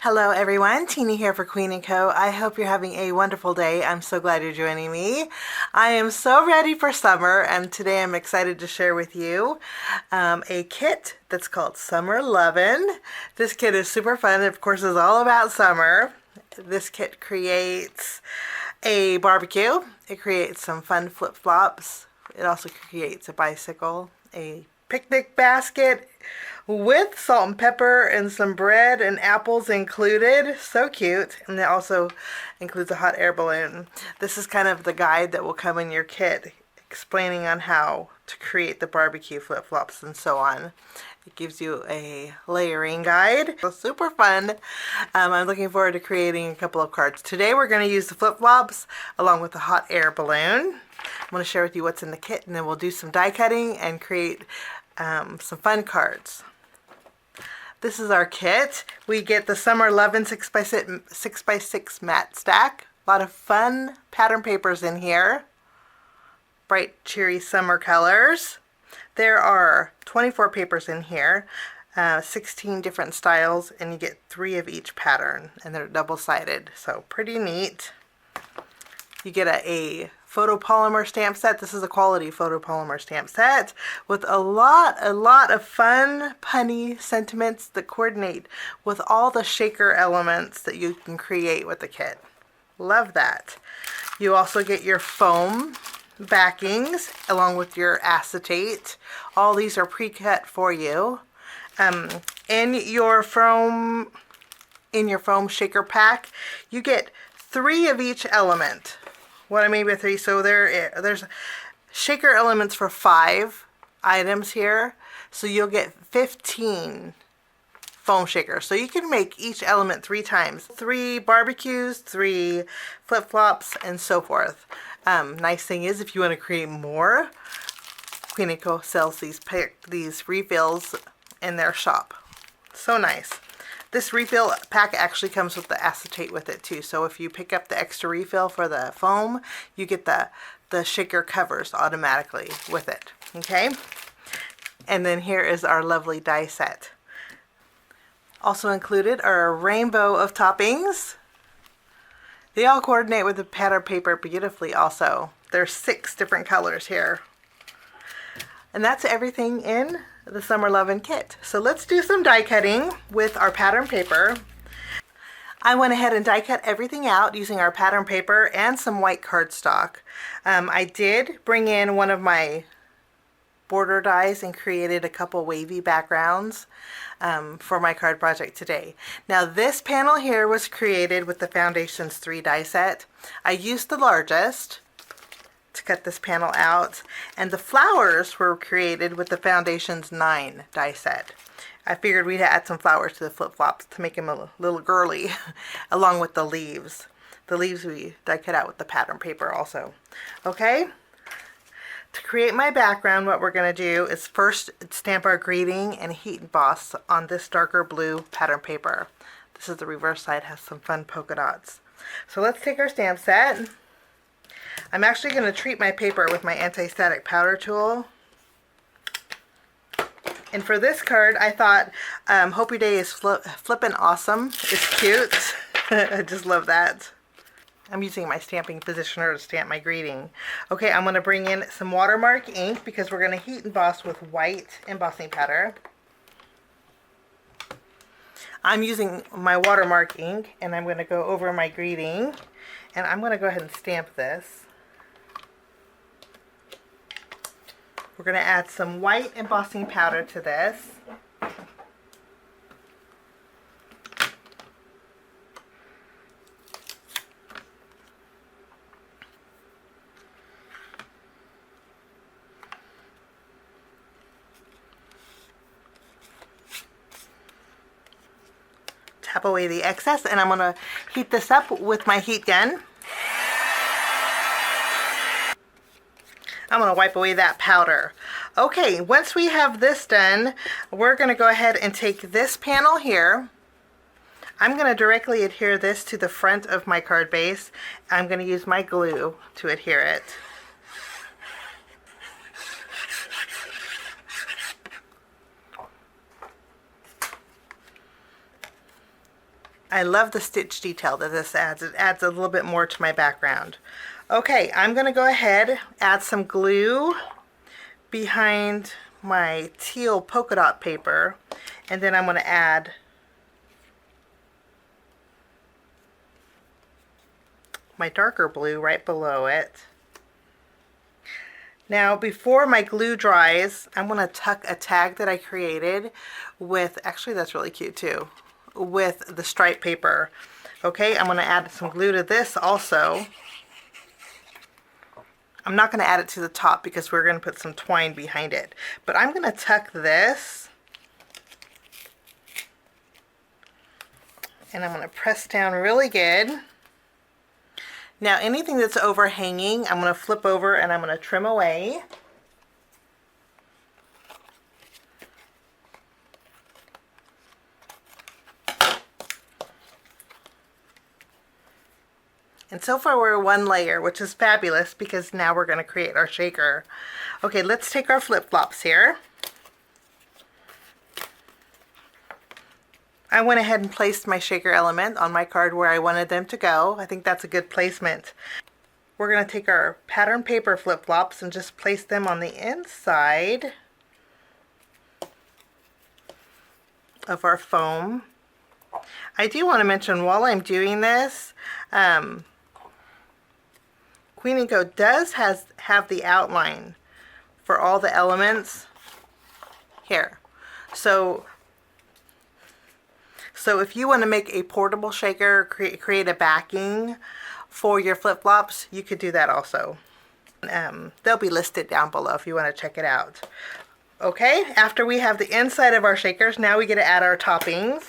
Hello everyone, Teeny here for Queen & Co. I hope you're having a wonderful day. I'm so glad you're joining me. I am so ready for summer, and today I'm excited to share with you a kit that's called Summer Lovin'. This kit is super fun. Of course, it's all about summer. This kit creates a barbecue. It creates some fun flip-flops. It also creates a bicycle, a picnic basket with salt and pepper and some bread and apples included. So cute. And it also includes a hot air balloon. This is kind of the guide that will come in your kit, explaining on how to create the barbecue flip-flops and so on. It gives you a layering guide. So super fun. I'm looking forward to creating a couple of cards. Today we're going to use the flip-flops along with the hot air balloon. I'm going to share with you what's in the kit, and then we'll do some die cutting and create some fun cards. This is our kit. We get the Summer Lovin' 6x6 matte stack. A lot of fun pattern papers in here. Bright, cheery summer colors. There are 24 papers in here, 16 different styles, and you get 3 of each pattern, and they're double-sided, so pretty neat. You get a photopolymer stamp set. This is a quality photopolymer stamp set with a lot of fun, punny sentiments that coordinate with all the shaker elements that you can create with the kit. Love that. You also get your foam backings along with your acetate. All these are pre-cut for you. In your foam shaker pack, you get 3 of each element. What I mean by 3, so there's shaker elements for 5 items here, so you'll get 15 foam shakers. So you can make each element 3 times. 3 barbecues, 3 flip-flops, and so forth. Nice thing is, if you want to create more, Queen & Co. sells these refills in their shop. So nice. This refill pack actually comes with the acetate with it too. So if you pick up the extra refill for the foam, you get the shaker covers automatically with it. Okay? And then here is our lovely die set. Also included are a rainbow of toppings. They all coordinate with the pattern paper beautifully also. There's 6 different colors here. And that's everything in the Summer Lovin' kit. So let's do some die cutting with our pattern paper. I went ahead and die cut everything out using our pattern paper and some white cardstock. I did bring in one of my border dies and created a couple wavy backgrounds for my card project today. Now this panel here was created with the Foundations 3 die set. I used the largest to cut this panel out, and the flowers were created with the Foundations 9 die set. I figured we'd add some flowers to the flip-flops to make them a little girly along with the leaves. The leaves we die cut out with the pattern paper also. Okay, to create my background, what we're going to do is first stamp our greeting and heat emboss on this darker blue pattern paper. This is the reverse side, has some fun polka dots. So let's take our stamp set. I'm actually going to treat my paper with my anti-static powder tool. And for this card, I thought Hope Your Day is Flippin' Awesome. It's cute. I just love that. I'm using my stamping positioner to stamp my greeting. Okay, I'm going to bring in some watermark ink because we're going to heat emboss with white embossing powder. I'm using my watermark ink, and I'm going to go over my greeting, and I'm going to go ahead and stamp this. We're going to add some white embossing powder to this. Tap away the excess, and I'm going to heat this up with my heat gun. I'm going to wipe away that powder. Okay, once we have this done, we're going to go ahead and take this panel here. I'm going to directly adhere this to the front of my card base. I'm going to use my glue to adhere it. I love the stitch detail that this adds. It adds a little bit more to my background. Okay, I'm going to go ahead, add some glue behind my teal polka dot paper, and then I'm going to add my darker blue right below it. Now before my glue dries, I'm going to tuck a tag that I created with, actually that's really cute too, with the stripe paper. Okay, I'm going to add some glue to this also. I'm not going to add it to the top because we're going to put some twine behind it. But I'm going to tuck this. And I'm going to press down really good. Now anything that's overhanging, I'm going to flip over and I'm going to trim away. And so far we're one layer, which is fabulous because now we're going to create our shaker. Okay, let's take our flip-flops here. I went ahead and placed my shaker element on my card where I wanted them to go. I think that's a good placement. We're going to take our pattern paper flip-flops and just place them on the inside of our foam. I do want to mention while I'm doing this, Queen & Co. does have the outline for all the elements here. So if you want to make a portable shaker, create a backing for your flip-flops, you could do that also. They'll be listed down below if you want to check it out. Okay, after we have the inside of our shakers, now we get to add our toppings.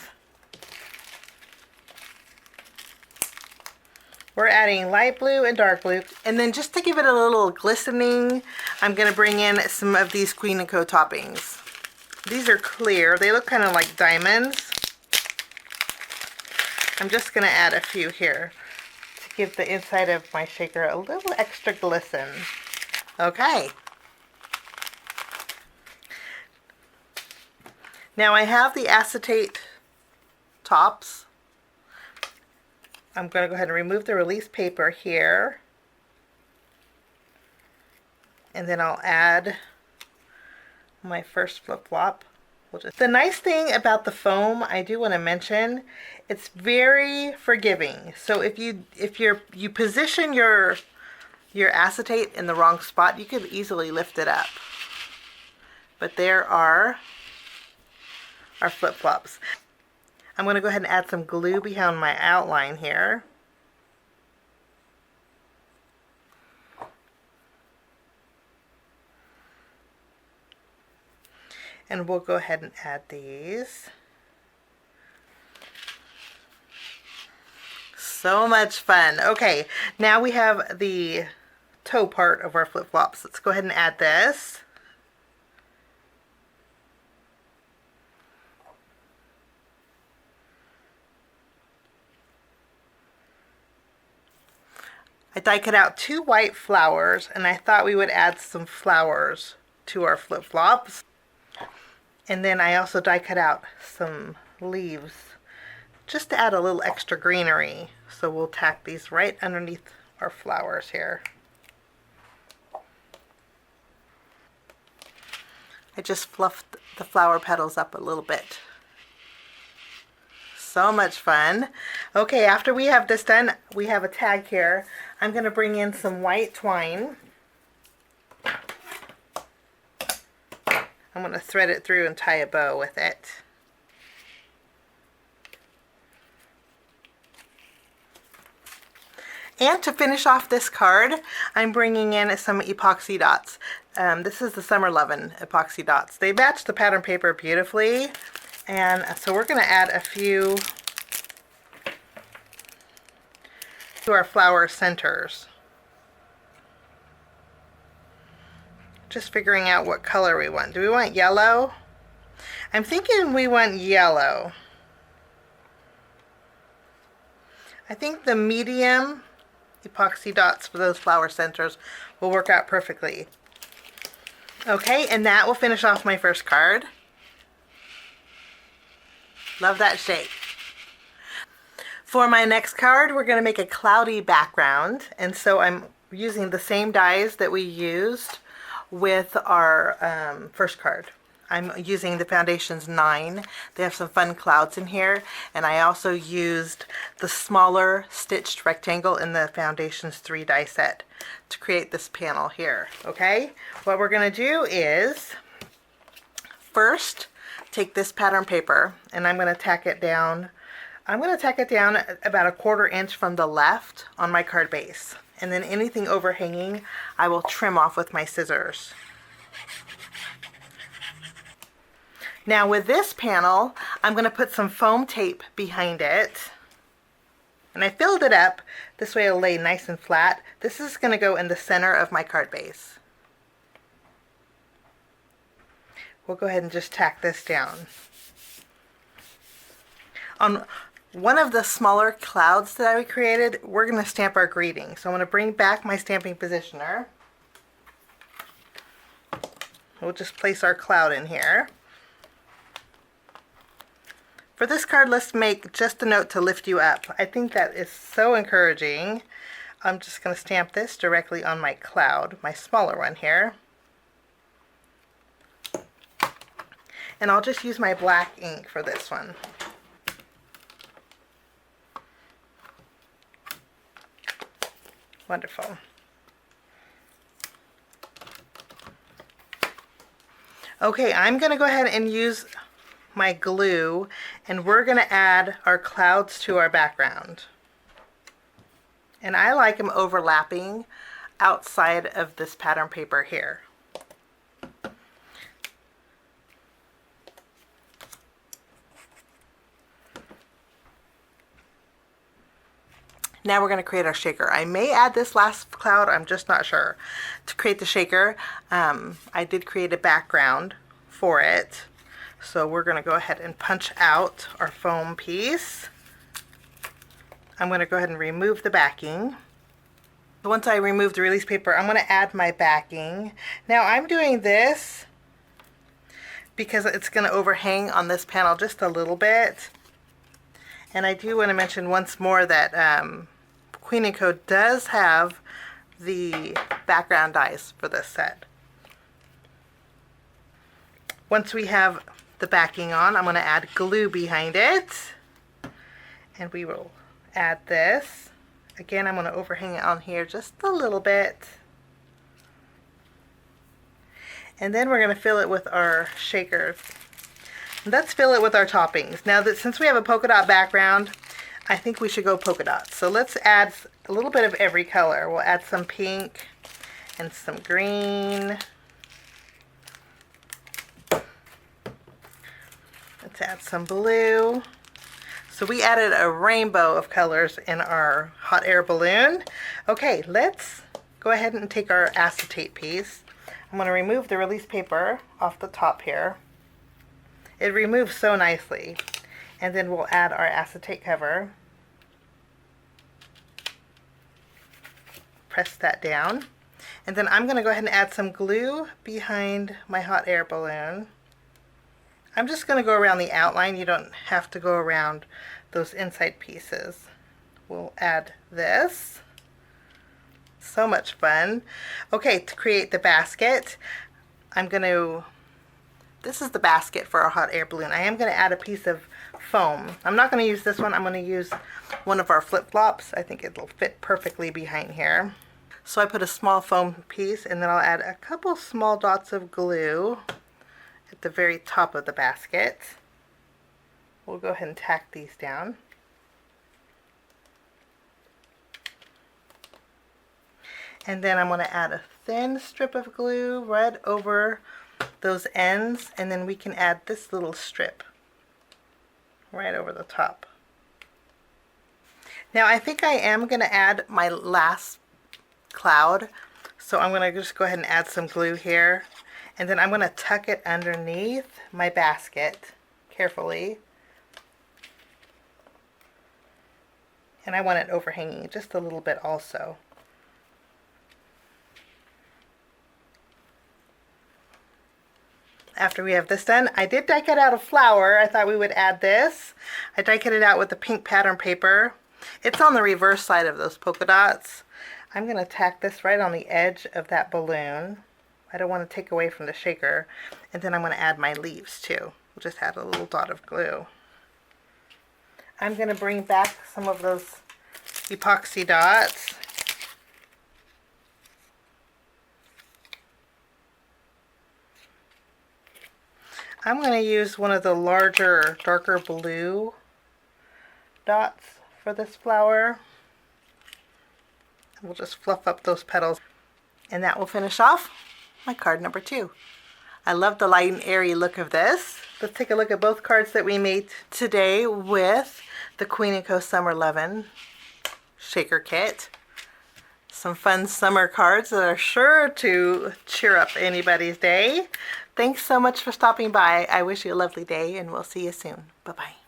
We're adding light blue and dark blue. And then just to give it a little glistening, I'm going to bring in some of these Queen & Co. toppings. These are clear. They look kind of like diamonds. I'm just going to add a few here to give the inside of my shaker a little extra glisten. Okay. Now I have the acetate tops. I'm going to go ahead and remove the release paper here. And then I'll add my first flip-flop. The nice thing about the foam, I do want to mention, it's very forgiving. So if you position your acetate in the wrong spot, you could easily lift it up. But there are our flip-flops. I'm going to go ahead and add some glue behind my outline here. And we'll go ahead and add these. So much fun. Okay, now we have the toe part of our flip-flops. Let's go ahead and add this. I die cut out 2 white flowers, and I thought we would add some flowers to our flip-flops. And then I also die cut out some leaves just to add a little extra greenery. So we'll tack these right underneath our flowers here. I just fluffed the flower petals up a little bit. So much fun. Okay, after we have this done, we have a tag here. I'm going to bring in some white twine. I'm going to thread it through and tie a bow with it. And to finish off this card, I'm bringing in some epoxy dots. This is the Summer Lovin epoxy dots. They match the pattern paper beautifully. And so we're going to add a few to our flower centers. Just figuring out what color we want. Do we want yellow? I'm thinking we want yellow. I think the medium epoxy dots for those flower centers will work out perfectly. Okay, and that will finish off my first card. Love that shape. For my next card, we're going to make a cloudy background, and so I'm using the same dies that we used with our first card. I'm using the Foundations 9. They have some fun clouds in here, and I also used the smaller stitched rectangle in the Foundations 3 die set to create this panel here. Okay, what we're going to do is first take this pattern paper, and I'm going to tack it down. I'm going to tack it down about 1/4 inch from the left on my card base, and then anything overhanging I will trim off with my scissors. Now with this panel, I'm going to put some foam tape behind it, and I filled it up. This way it'll lay nice and flat. This is going to go in the center of my card base. We'll go ahead and just tack this down. On one of the smaller clouds that I created, we're going to stamp our greeting. So I'm going to bring back my stamping positioner. We'll just place our cloud in here. For this card, let's make just a note to lift you up. I think that is so encouraging. I'm just going to stamp this directly on my cloud, my smaller one here. And I'll just use my black ink for this one. Wonderful. Okay, I'm going to go ahead and use my glue, and we're going to add our clouds to our background. And I like them overlapping outside of this pattern paper here. Now we're going to create our shaker. I may add this last cloud, I'm just not sure. To create the shaker, I did create a background for it. So we're going to go ahead and punch out our foam piece. I'm going to go ahead and remove the backing. Once I remove the release paper, I'm going to add my backing. Now I'm doing this because it's going to overhang on this panel just a little bit. And I do want to mention once more that Queen & Co. does have the background dies for this set. Once we have the backing on, I'm going to add glue behind it. And we will add this. Again, I'm going to overhang it on here just a little bit. And then we're going to fill it with our shaker. Let's fill it with our toppings. Now that since we have a polka dot background, I think we should go polka dots. So let's add a little bit of every color. We'll add some pink and some green. Let's add some blue. So we added a rainbow of colors in our hot air balloon. Okay, let's go ahead and take our acetate piece. I'm going to remove the release paper off the top here. It removes so nicely. And then we'll add our acetate cover. Press that down. And then I'm going to go ahead and add some glue behind my hot air balloon. I'm just going to go around the outline. You don't have to go around those inside pieces. We'll add this. So much fun. Okay, to create the basket, this is the basket for our hot air balloon. I am going to add a piece of foam. I'm not going to use this one. I'm going to use one of our flip-flops. I think it'll fit perfectly behind here. So I put a small foam piece, and then I'll add a couple small dots of glue at the very top of the basket. We'll go ahead and tack these down. And then I'm going to add a thin strip of glue right over those ends, and then we can add this little strip right over the top. Now I think I am going to add my last cloud, so I'm going to just go ahead and add some glue here, and then I'm going to tuck it underneath my basket carefully, and I want it overhanging just a little bit also. After we have this done, I did die cut out a flower. I thought we would add this. I die cut it out with the pink pattern paper. It's on the reverse side of those polka dots. I'm going to tack this right on the edge of that balloon. I don't want to take away from the shaker. And then I'm going to add my leaves too. We'll just add a little dot of glue. I'm going to bring back some of those epoxy dots. I'm going to use one of the larger, darker blue dots for this flower. We'll just fluff up those petals, and that will finish off my card number 2. I love the light and airy look of this. Let's take a look at both cards that we made today with the Queen & Co. Summer Lovin' Shaker Kit. Some fun summer cards that are sure to cheer up anybody's day. Thanks so much for stopping by. I wish you a lovely day, and we'll see you soon. Bye-bye.